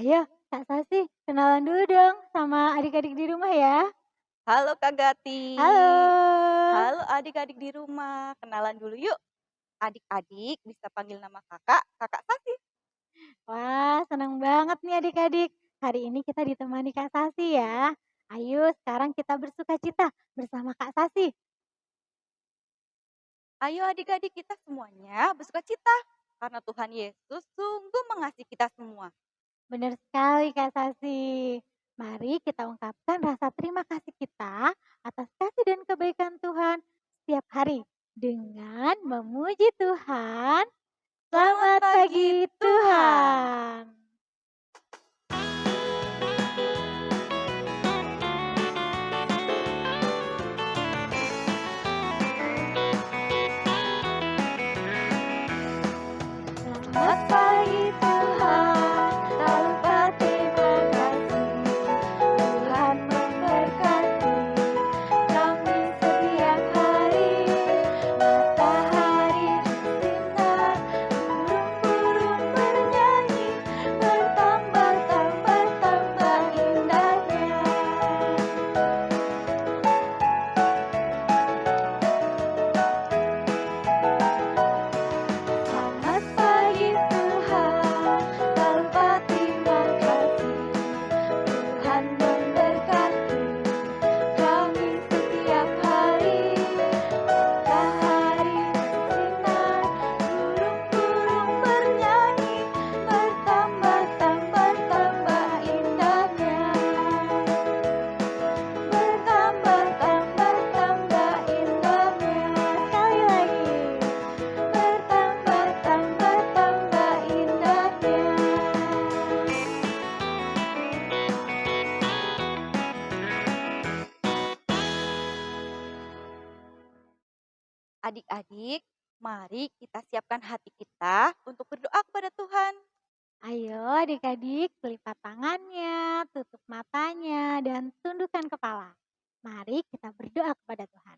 Ayo, Kak Sasi, kenalan dulu dong sama adik-adik di rumah ya. Halo Kak Gati. Halo. Halo adik-adik di rumah. Kenalan dulu yuk. Adik-adik bisa panggil nama kakak, kakak Sasi. Wah, senang banget nih adik-adik. Hari ini kita ditemani Kak Sasi ya. Ayo, sekarang kita bersukacita bersama Kak Sasi. Ayo adik-adik kita semuanya bersuka cita. Karena Tuhan Yesus sungguh mengasihi kita semua. Benar sekali Kak Sasi. Mari kita ungkapkan rasa terima kasih kita atas kasih dan kebaikan Tuhan setiap hari dengan memuji Tuhan. Selamat Selamat pagi pagi Tuhan. Tuhan. Selamat pagi Tuhan, tak lupa terima kasih. Tuhan memberkati kami setiap hari. Matahari bersinar, burung-burung bernyanyi, bertambah-tambah indahnya. Selamat pagi Tuhan, tak lupa terima kasih. Tuhan memberkati kami setiap hari. Matahari bersinar, burung-burung bernyanyi, bertambah-tambah indahnya. Bertambah-tambah indahnya. Sekali lagi. Bertambah-tambah indahnya. Adik-adik, mari kita siapkan hati kita untuk berdoa kepada Tuhan. Ayo adik-adik, lipat tangannya, tutup matanya, dan tundukkan kepala. Mari kita berdoa kepada Tuhan.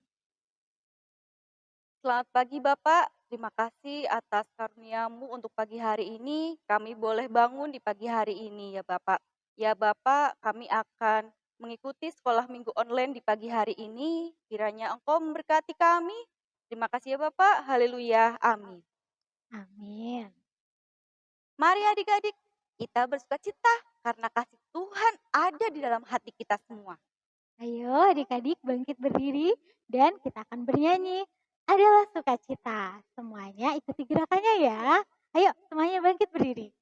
Selamat pagi Bapak, terima kasih atas karuniamu untuk pagi hari ini. Kami boleh bangun di pagi hari ini ya Bapak. Ya Bapak, kami akan mengikuti sekolah minggu online di pagi hari ini. Kiranya Engkau memberkati kami. Terima kasih ya Bapak, haleluya, amin. Amin. Mari adik-adik, kita bersuka cita karena kasih Tuhan ada di dalam hati kita semua. Ayo adik-adik bangkit berdiri dan kita akan bernyanyi. Adalah sukacita. Semuanya ikuti gerakannya ya. Ayo semuanya bangkit berdiri.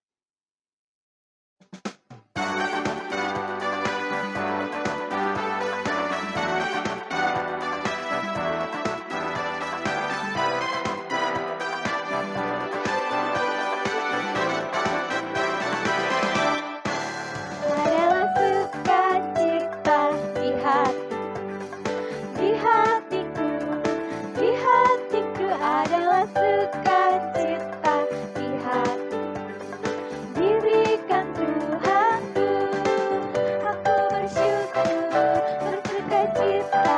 Adalah sukacita di hati. Di hatiku, di hatiku adalah sukacita di hati. Diberikan Tuhanku, aku bersyukur, bersukacita.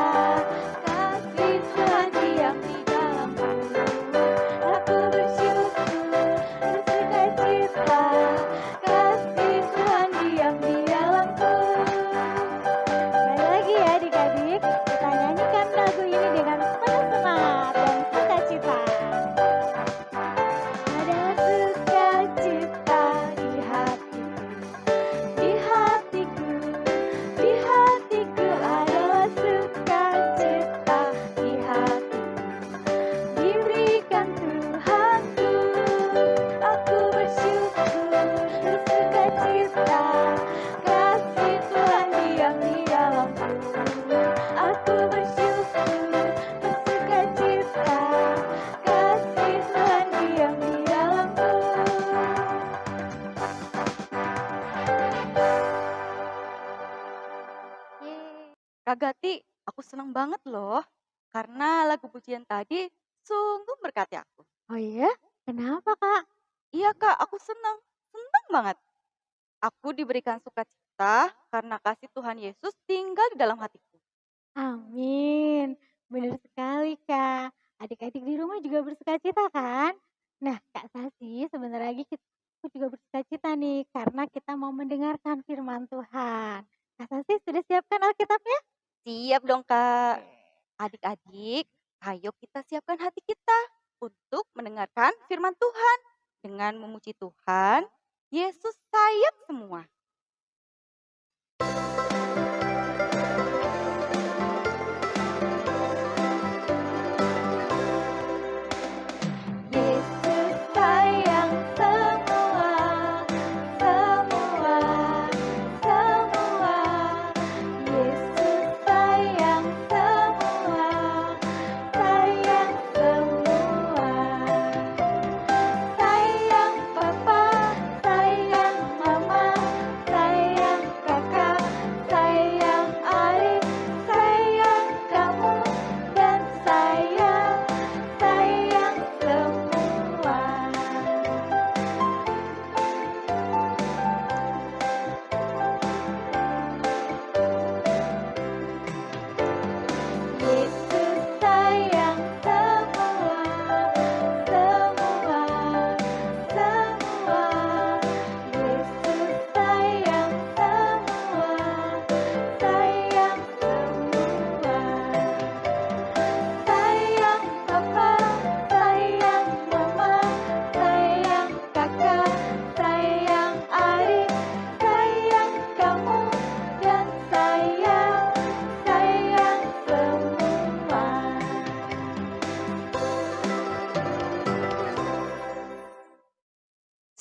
Kasih Tuhan diam di dalamku. Aku bersyukur, bersukacita. Kasih Tuhan diam di dalamku. Sekali lagi ya adik-adik, kita nyanyikan lagu ini dengan penuh semangat dan sukacita. Ada sukacita di hatiku, di hatiku, di hatiku adalah sukacita di hatiku. Diberikan Tuhanku, aku bersyukur, bersukacita. Kasih Tuhan diam di dalamku. Aku bersyukur, bersukacita. Kasih Tuhan diam di dalamku. Yeay. Kak Gati, aku senang banget loh karena lagu pujian tadi sungguh berkati aku. Oh iya? Kenapa Kak? Iya Kak, aku senang, senang banget. Aku diberikan sukacita karena kasih Tuhan Yesus tinggal di dalam hatiku. Amin. Benar sekali Kak. Adik-adik di rumah juga bersukacita kan? Nah Kak Sasi, sebentar lagi Aku juga bersukacita nih karena kita mau mendengarkan firman Tuhan. Kak Sasi sudah siapkan Alkitabnya? Siap dong, Kak. Oke. Adik-adik, ayo kita siapkan hati kita untuk mendengarkan firman Tuhan. Dengan memuji Tuhan, Yesus sayang semua. Yesus sayang semua, semua, semua. Yesus sayang semua, sayang semua. Sayang papa, sayang mama, sayang kakak, sayang adik, sayang kamu, dan sayang semua. Yesus sayang semua, semua, semua. Yesus sayang semua, sayang semua. Sayang papa, sayang mama, sayang kakak, sayang adik, sayang kamu, dan sayang semua.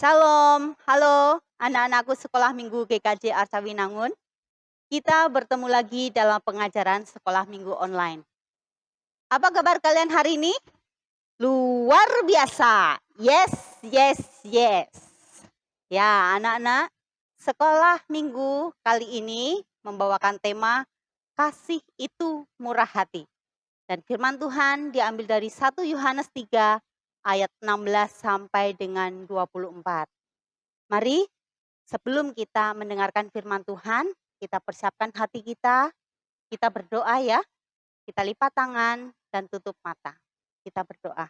Salam, halo anak-anakku sekolah minggu GKJ Arsawinangun. Kita bertemu lagi dalam pengajaran sekolah minggu online. Apa kabar kalian hari ini? Luar biasa. Yes, yes, yes. Ya anak-anak, sekolah minggu kali ini membawakan tema kasih itu murah hati. Dan firman Tuhan diambil dari 1 Yohanes 3 ayat 16 sampai dengan 24. Mari sebelum kita mendengarkan firman Tuhan, kita persiapkan hati kita berdoa ya. Kita lipat tangan dan tutup mata. Kita berdoa.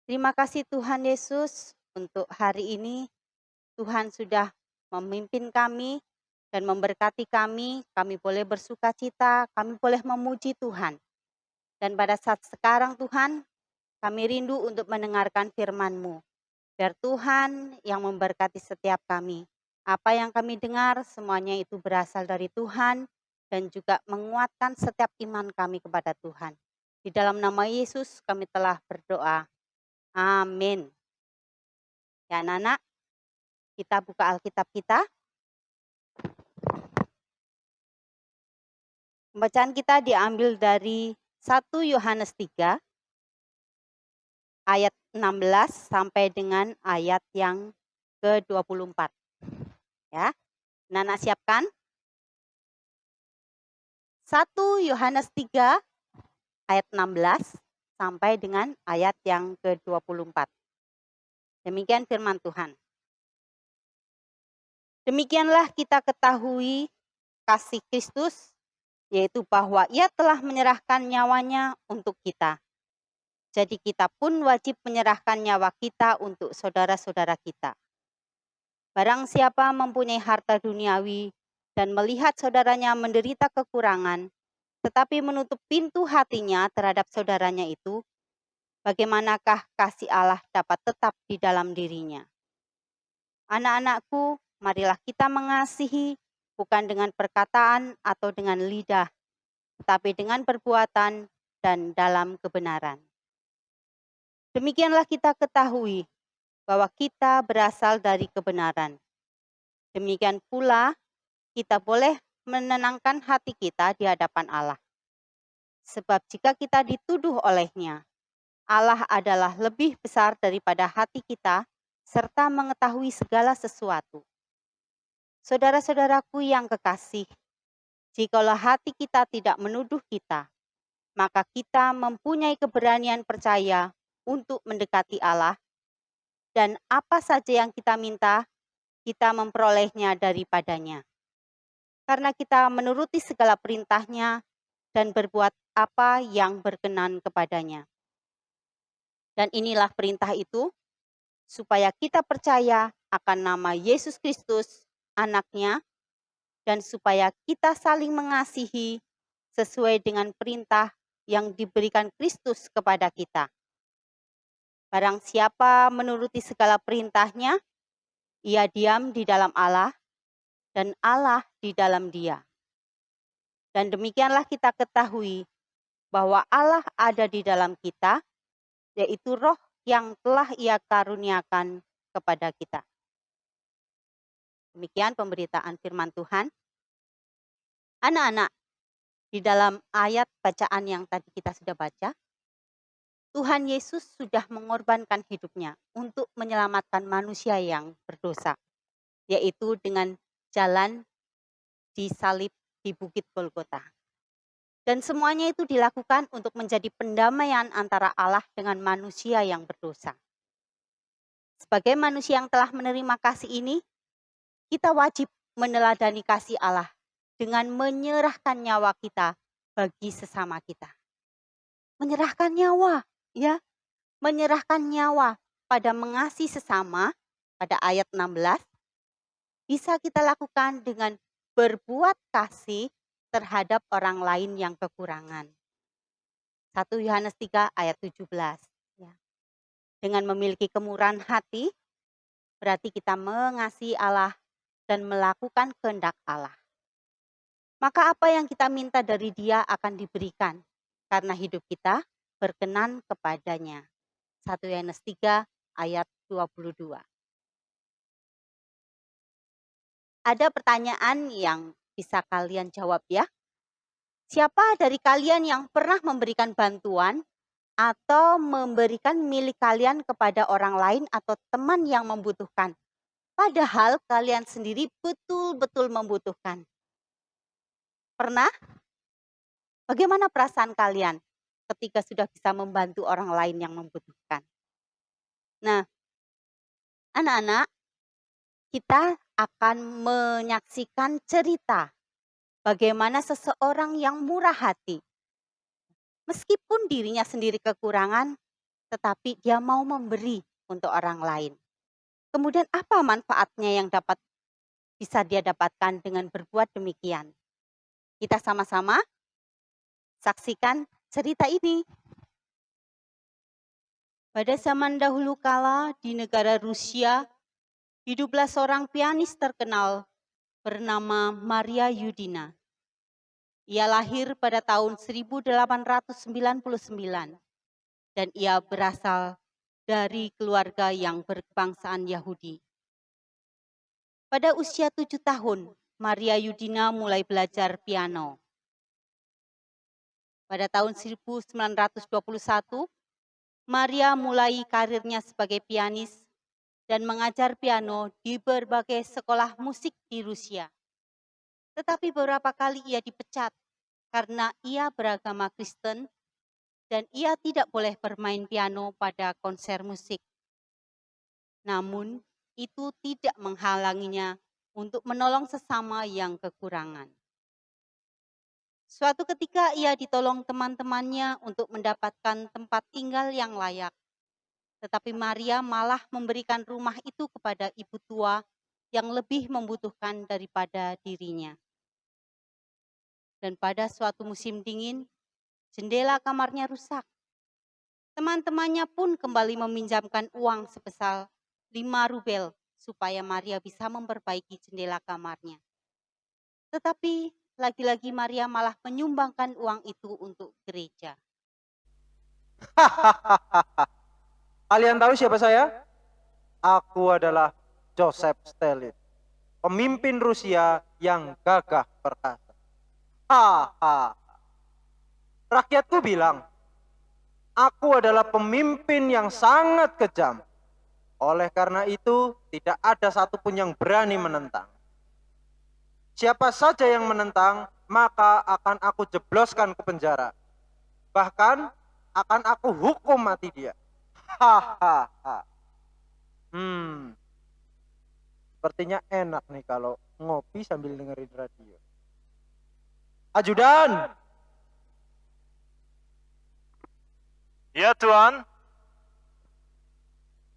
Terima kasih Tuhan Yesus untuk hari ini. Tuhan sudah memimpin kami dan memberkati kami. Kami boleh bersuka cita, kami boleh memuji Tuhan. Dan pada saat sekarang Tuhan, kami rindu untuk mendengarkan firman-Mu. Biar Tuhan yang memberkati setiap kami. Apa yang kami dengar semuanya itu berasal dari Tuhan dan juga menguatkan setiap iman kami kepada Tuhan. Di dalam nama Yesus kami telah berdoa. Amin. Ya anak-anak, kita buka Alkitab kita. Pembacaan kita diambil dari 1 Yohanes 3 ayat 16 sampai dengan ayat yang ke-24. Ya. Anak-anak siapkan. 1 Yohanes 3 ayat 16 sampai dengan ayat yang ke-24. Demikian firman Tuhan. Demikianlah kita ketahui kasih Kristus, yaitu bahwa Ia telah menyerahkan nyawanya untuk kita. Jadi kita pun wajib menyerahkan nyawa kita untuk saudara-saudara kita. Barang siapa mempunyai harta duniawi dan melihat saudaranya menderita kekurangan, tetapi menutup pintu hatinya terhadap saudaranya itu, bagaimanakah kasih Allah dapat tetap di dalam dirinya? Anak-anakku, marilah kita mengasihi bukan dengan perkataan atau dengan lidah, tetapi dengan perbuatan dan dalam kebenaran. Demikianlah kita ketahui bahwa kita berasal dari kebenaran. Demikian pula kita boleh menenangkan hati kita di hadapan Allah. Sebab jika kita dituduh olehnya, Allah adalah lebih besar daripada hati kita serta mengetahui segala sesuatu. Saudara-saudaraku yang kekasih, jikalau hati kita tidak menuduh kita, maka kita mempunyai keberanian percaya untuk mendekati Allah, dan apa saja yang kita minta, kita memperolehnya daripadanya. Karena kita menuruti segala perintahnya dan berbuat apa yang berkenan kepadanya. Dan inilah perintah itu, supaya kita percaya akan nama Yesus Kristus, anaknya, dan supaya kita saling mengasihi sesuai dengan perintah yang diberikan Kristus kepada kita. Barang siapa menuruti segala perintahnya, ia diam di dalam Allah, dan Allah di dalam dia. Dan demikianlah kita ketahui bahwa Allah ada di dalam kita, yaitu Roh yang telah Ia karuniakan kepada kita. Demikian pemberitaan firman Tuhan. Anak-anak, di dalam ayat bacaan yang tadi kita sudah baca, Tuhan Yesus sudah mengorbankan hidupnya untuk menyelamatkan manusia yang berdosa, yaitu dengan jalan disalib di Bukit Golgota. Dan semuanya itu dilakukan untuk menjadi pendamaian antara Allah dengan manusia yang berdosa. Sebagai manusia yang telah menerima kasih ini, kita wajib meneladani kasih Allah dengan menyerahkan nyawa kita bagi sesama kita. Menyerahkan nyawa, ya. Menyerahkan nyawa pada mengasihi sesama, pada ayat 16, bisa kita lakukan dengan berbuat kasih terhadap orang lain yang kekurangan. 1 Yohanes 3 ayat 17. Ya. Dengan memiliki kemurahan hati, berarti kita mengasihi Allah dan melakukan kehendak Allah. Maka apa yang kita minta dari Dia akan diberikan, karena hidup kita berkenan kepadanya. 1 Yohanes 3 ayat 22. Ada pertanyaan yang bisa kalian jawab ya. Siapa dari kalian yang pernah memberikan bantuan atau memberikan milik kalian kepada orang lain atau teman yang membutuhkan? Padahal kalian sendiri betul-betul membutuhkan. Pernah? Bagaimana perasaan kalian ketika sudah bisa membantu orang lain yang membutuhkan? Nah, anak-anak, kita akan menyaksikan cerita bagaimana seseorang yang murah hati, meskipun dirinya sendiri kekurangan, tetapi dia mau memberi untuk orang lain. Kemudian apa manfaatnya yang bisa dia dapatkan dengan berbuat demikian? Kita sama-sama saksikan cerita ini. Pada zaman dahulu kala di negara Rusia, hiduplah seorang pianis terkenal bernama Maria Yudina. Ia lahir pada tahun 1899 dan ia berasal dari keluarga yang berkebangsaan Yahudi. Pada usia 7 tahun, Maria Yudina mulai belajar piano. Pada tahun 1921, Maria mulai karirnya sebagai pianis dan mengajar piano di berbagai sekolah musik di Rusia. Tetapi beberapa kali ia dipecat karena ia beragama Kristen dan ia tidak boleh bermain piano pada konser musik. Namun, itu tidak menghalanginya untuk menolong sesama yang kekurangan. Suatu ketika ia ditolong teman-temannya untuk mendapatkan tempat tinggal yang layak. Tetapi Maria malah memberikan rumah itu kepada ibu tua yang lebih membutuhkan daripada dirinya. Dan pada suatu musim dingin, jendela kamarnya rusak. Teman-temannya pun kembali meminjamkan uang sebesar 5 rubel supaya Maria bisa memperbaiki jendela kamarnya. Tetapi lagi-lagi Maria malah menyumbangkan uang itu untuk gereja. Kalian tahu siapa saya? Aku adalah Joseph Stalin, pemimpin Rusia yang gagah perkasa. Rakyatku bilang, aku adalah pemimpin yang sangat kejam. Oleh karena itu, tidak ada satupun yang berani menentang. Siapa saja yang menentang, maka akan aku jebloskan ke penjara. Bahkan akan aku hukum mati dia. Sepertinya enak nih kalau ngopi sambil dengerin radio. Ajudan. Ya, Tuan.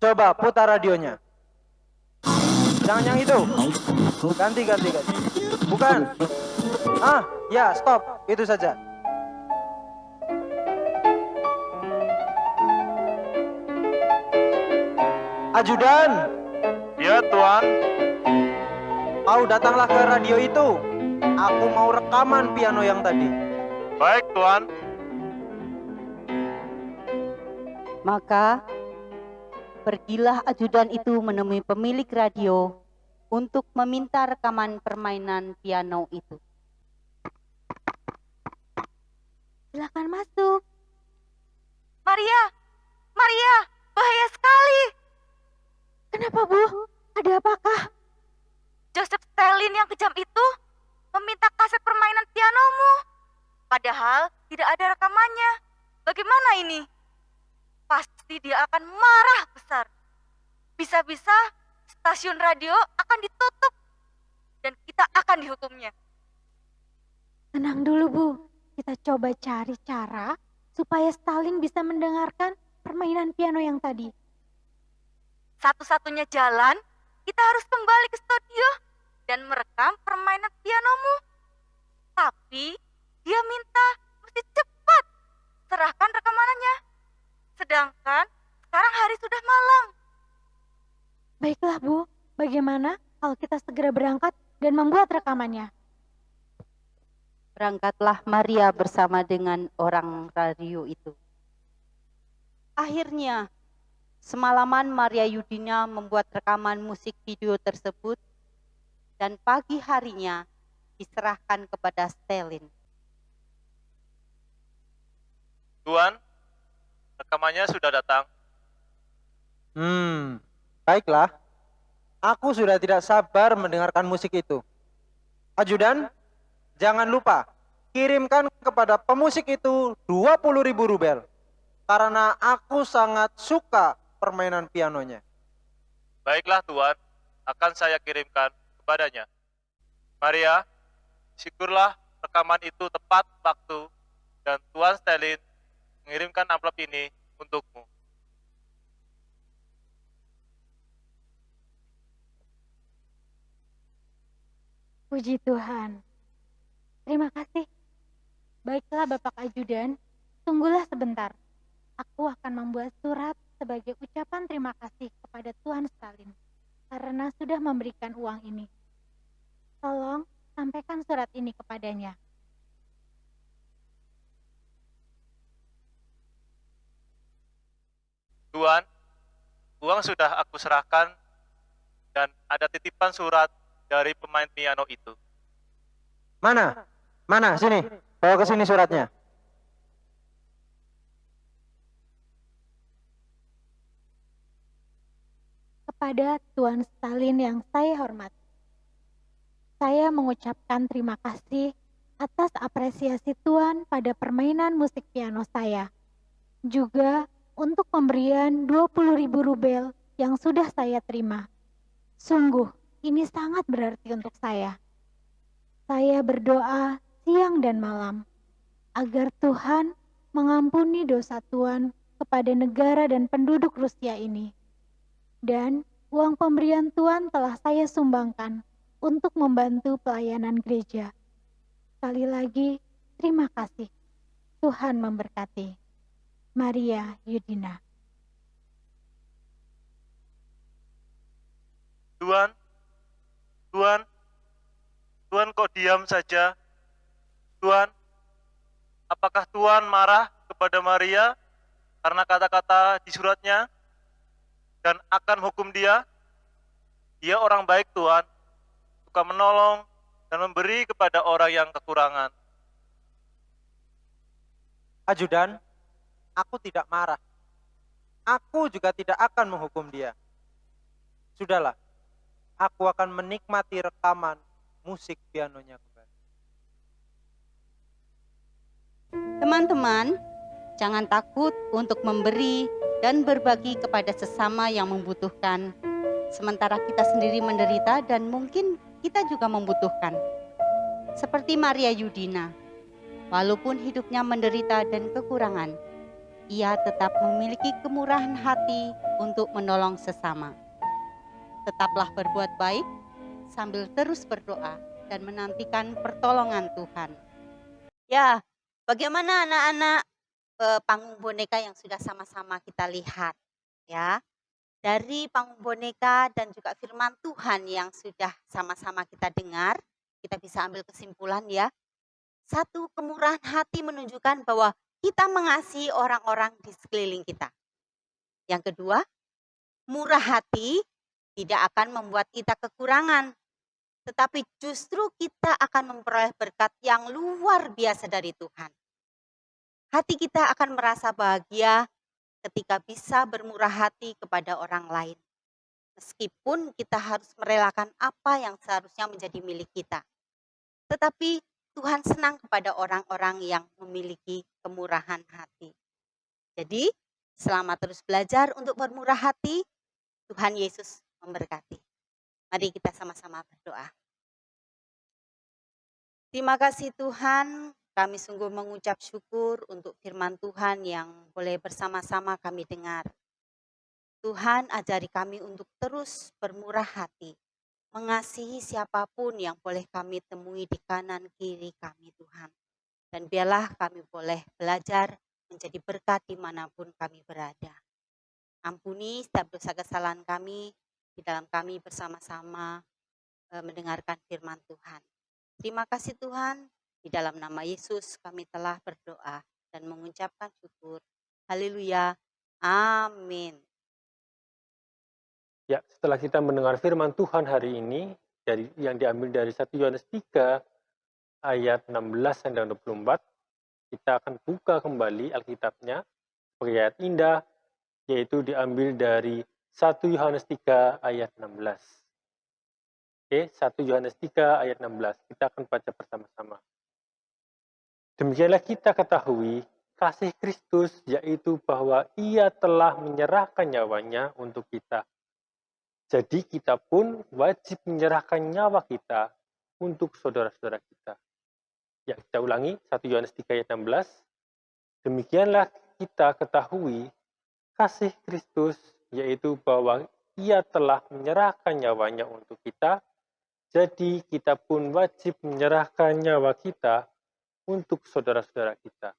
Coba putar radionya. Jangan yang itu. Ganti. Bukan. Ya, stop. Itu saja. Ajudan. Ya, Tuan. Kau datanglah ke radio itu. Aku mau rekaman piano yang tadi. Baik, Tuan. Maka pergilah ajudan itu menemui pemilik radio untuk meminta rekaman permainan piano itu. Silakan masuk. Maria, bahaya sekali. Kenapa, Bu? Ada apakah? Joseph Stalin yang kejam itu meminta kaset permainan pianomu. Padahal tidak ada rekamannya. Bagaimana ini? Pasti dia akan marah besar. Bisa-bisa stasiun radio akan ditutup dan kita akan dihukumnya. Tenang dulu, Bu. Kita coba cari cara supaya Stalin bisa mendengarkan permainan piano yang tadi. Satu-satunya jalan, kita harus kembali ke studio dan merekam permainan pianomu. Tapi dia minta mesti cepat serahkan rekamannya. Sedangkan sekarang hari sudah malam. Baiklah, Bu. Bagaimana kalau kita segera berangkat dan membuat rekamannya? Berangkatlah Maria bersama dengan orang radio itu. Akhirnya, semalaman Maria Yudina membuat rekaman musik video tersebut dan pagi harinya diserahkan kepada Stalin. Tuan, rekamannya sudah datang. Baiklah. Aku sudah tidak sabar mendengarkan musik itu. Ajudan, jangan lupa kirimkan kepada pemusik itu 20.000 rubel. Karena aku sangat suka permainan pianonya. Baiklah, Tuan. Akan saya kirimkan kepadanya. Maria, syukurlah rekaman itu tepat waktu dan Tuan Stalin mengirimkan amplop ini untukmu. Puji Tuhan. Terima kasih. Baiklah, Bapak Ajudan. Tunggulah sebentar. Aku akan membuat surat sebagai ucapan terima kasih kepada Tuan Stalin karena sudah memberikan uang ini. Tolong sampaikan surat ini kepadanya. Tuan, uang sudah aku serahkan dan ada titipan surat dari pemain piano itu. Mana? Sini. Bawa ke sini suratnya. Kepada Tuan Stalin yang saya hormati, saya mengucapkan terima kasih atas apresiasi Tuan pada permainan musik piano saya. Juga untuk pemberian 20.000 rubel yang sudah saya terima. Sungguh, ini sangat berarti untuk saya. Saya berdoa siang dan malam agar Tuhan mengampuni dosa Tuan kepada negara dan penduduk Rusia ini. Dan uang pemberian Tuan telah saya sumbangkan untuk membantu pelayanan gereja. Sekali lagi, terima kasih. Tuhan memberkati. Maria Yudina. Tuan kok diam saja? Tuan, apakah Tuan marah kepada Maria karena kata-kata di suratnya dan akan hukum dia? Dia orang baik, Tuan, suka menolong dan memberi kepada orang yang kekurangan. Ajudan, aku tidak marah. Aku juga tidak akan menghukum dia. Sudahlah, aku akan menikmati rekaman musik pianonya kembali. Teman-teman, jangan takut untuk memberi dan berbagi kepada sesama yang membutuhkan. Sementara kita sendiri menderita dan mungkin kita juga membutuhkan. Seperti Maria Yudina, walaupun hidupnya menderita dan kekurangan, ia tetap memiliki kemurahan hati untuk menolong sesama. Tetaplah berbuat baik sambil terus berdoa dan menantikan pertolongan Tuhan. Ya, bagaimana anak-anak panggung boneka yang sudah sama-sama kita lihat ya. Dari panggung boneka dan juga firman Tuhan yang sudah sama-sama kita dengar, kita bisa ambil kesimpulan ya. Satu, kemurahan hati menunjukkan bahwa kita mengasihi orang-orang di sekeliling kita. Yang kedua, murah hati tidak akan membuat kita kekurangan, tetapi justru kita akan memperoleh berkat yang luar biasa dari Tuhan. Hati kita akan merasa bahagia ketika bisa bermurah hati kepada orang lain. Meskipun kita harus merelakan apa yang seharusnya menjadi milik kita. Tetapi Tuhan senang kepada orang-orang yang memiliki kemurahan hati. Jadi, selamat terus belajar untuk bermurah hati. Tuhan Yesus memberkati. Mari kita sama-sama berdoa. Terima kasih Tuhan, kami sungguh mengucap syukur untuk firman Tuhan yang boleh bersama-sama kami dengar. Tuhan ajari kami untuk terus bermurah hati, mengasihi siapapun yang boleh kami temui di kanan kiri kami Tuhan. Dan biarlah kami boleh belajar menjadi berkat dimanapun kami berada. Ampuni setiap dosa kesalahan kami, di dalam kami bersama-sama mendengarkan firman Tuhan. Terima kasih Tuhan, di dalam nama Yesus kami telah berdoa dan mengucapkan syukur. Haleluya, amin. Ya, setelah kita mendengar firman Tuhan hari ini, yang diambil dari 1 Yohanes 3 ayat 16 dan 24, kita akan buka kembali Alkitabnya sebagai ayat indah, yaitu diambil dari 1 Yohanes 3 ayat 16. Oke, 1 Yohanes 3 ayat 16, kita akan baca bersama-sama. Demikianlah kita ketahui kasih Kristus, yaitu bahwa Ia telah menyerahkan nyawanya untuk kita. Jadi kita pun wajib menyerahkan nyawa kita untuk saudara-saudara kita. Ya, kita ulangi 1 Yohanes 3 ayat 16. Demikianlah kita ketahui kasih Kristus, yaitu bahwa Ia telah menyerahkan nyawanya untuk kita. Jadi kita pun wajib menyerahkan nyawa kita untuk saudara-saudara kita.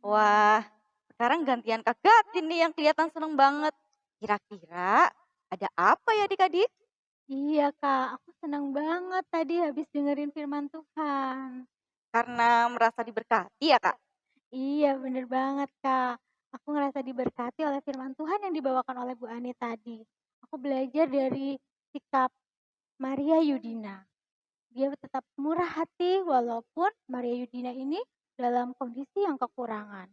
Wah, sekarang gantian Kak Gatin nih yang kelihatan seneng banget. Kira-kira ada apa ya adik-adik? Iya Kak, aku senang banget tadi habis dengerin firman Tuhan. Karena merasa diberkati ya Kak? Iya bener banget Kak. Aku ngerasa diberkati oleh firman Tuhan yang dibawakan oleh Bu Ani tadi. Aku belajar dari sikap Maria Yudina. Dia tetap murah hati walaupun Maria Yudina ini dalam kondisi yang kekurangan.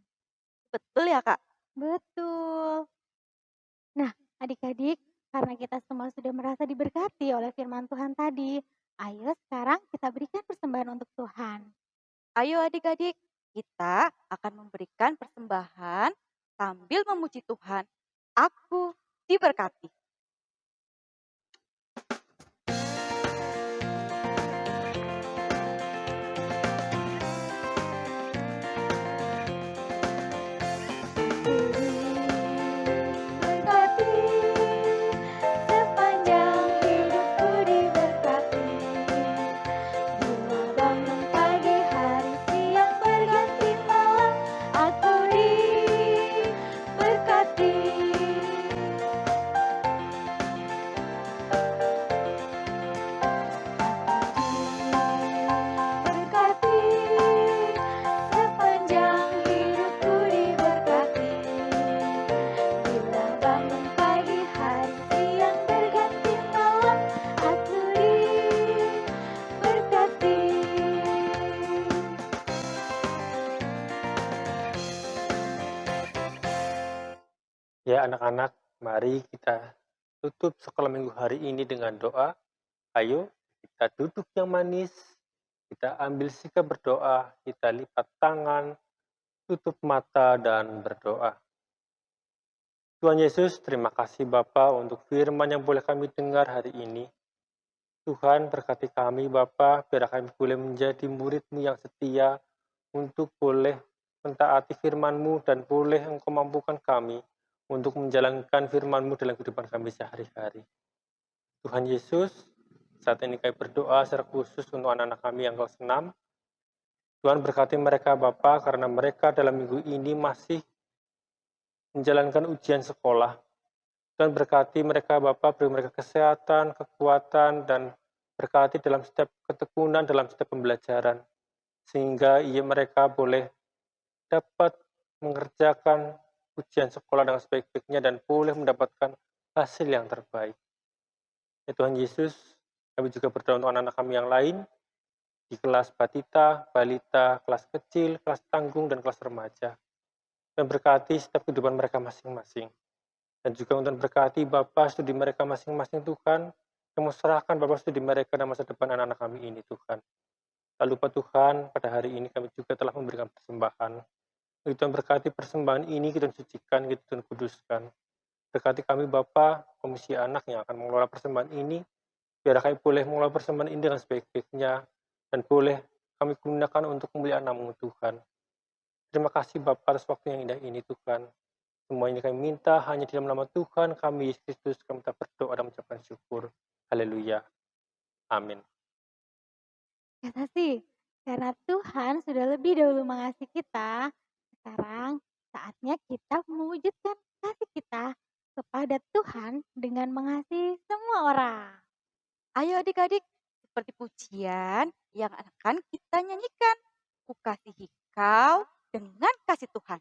Betul ya Kak? Betul. Nah, adik-adik, karena kita semua sudah merasa diberkati oleh firman Tuhan tadi, ayo sekarang kita berikan persembahan untuk Tuhan. Ayo adik-adik, kita akan memberikan persembahan sambil memuji Tuhan. Aku diberkati. Berkati, sepanjang hidupku diberkati. Bila bangun pagi hari siang berganti malam, aku diberkati. Berkati, sepanjang hidupku diberkati. Bila bangun pagi hari siang berganti malam, aku diberkati. Ya anak-anak, mari kita tutup sekolah minggu hari ini dengan doa. Ayo kita duduk yang manis, kita ambil sikap berdoa, kita lipat tangan, tutup mata dan berdoa. Tuhan Yesus, terima kasih Bapa untuk firman yang boleh kami dengar hari ini. Tuhan berkati kami Bapa, biar kami boleh menjadi murid-Mu yang setia untuk boleh mentaati firman-Mu dan boleh Engkau mampukan kami untuk menjalankan firman-Mu dalam kehidupan kami sehari-hari. Tuhan Yesus, saat ini kami berdoa secara khusus untuk anak-anak kami yang kelas 6. Tuhan berkati mereka Bapa karena mereka dalam minggu ini masih menjalankan ujian sekolah. Tuhan berkati mereka Bapa, beri mereka kesehatan, kekuatan, dan berkati dalam setiap ketekunan, dalam setiap pembelajaran. Sehingga mereka boleh dapat mengerjakan ujian sekolah dengan sebaik-baiknya dan boleh mendapatkan hasil yang terbaik. Ya Tuhan Yesus, kami juga berdoa untuk anak-anak kami yang lain, di kelas batita, balita, kelas kecil, kelas tanggung, dan kelas remaja. Dan berkati setiap kehidupan mereka masing-masing. Dan juga untuk berkati Bapa studi mereka masing-masing Tuhan, yang serahkan Bapa studi mereka dan masa depan anak-anak kami ini Tuhan. Tak lupa Tuhan, pada hari ini kami juga telah memberikan persembahan. Tuhan berkati persembahan ini, kita sucikan, kita kuduskan. Berkati kami Bapa, komisi anak yang akan mengelola persembahan ini, biar kami boleh mengelola persembahan ini dengan sebaik-baiknya, dan boleh kami gunakan untuk kemuliaan nama Tuhan. Terima kasih Bapa atas waktu yang indah ini Tuhan. Semua ini kami minta hanya di dalam nama Tuhan kami, Yesus Kristus, kami minta berdoa dan mengucapkan syukur. Haleluya. Amin. Kasih, karena Tuhan sudah lebih dahulu mengasihi kita, sekarang saatnya kita mewujudkan kasih kita kepada Tuhan dengan mengasihi semua orang. Ayo adik-adik, seperti pujian yang akan kita nyanyikan. Ku kasihi kau dengan kasih Tuhan.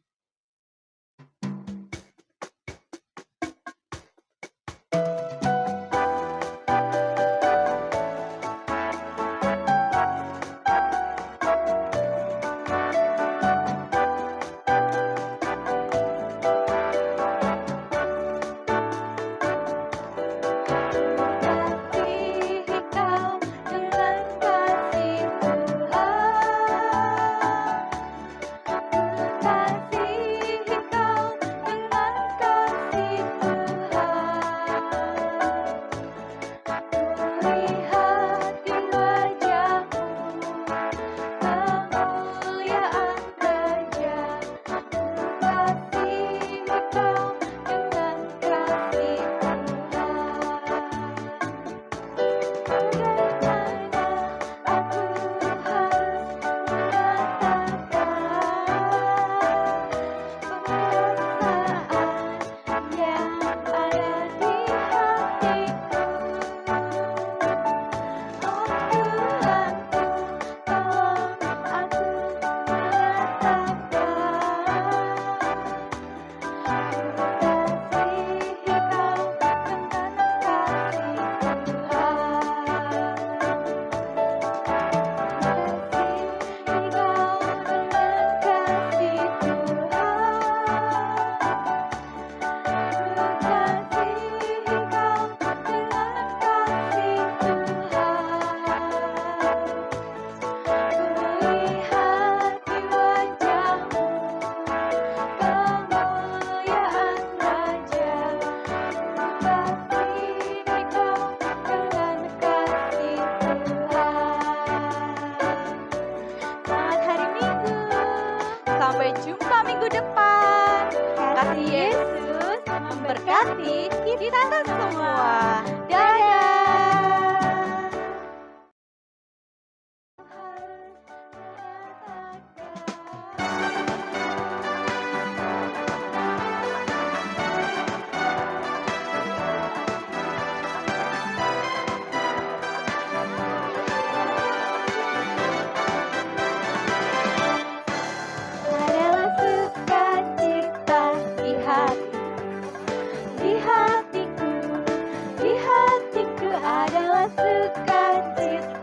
Sampai jumpa minggu depan. Kasih Yesus memberkati kita semua. Dadah. Adalah sukacita di hatiku adalah sukacita.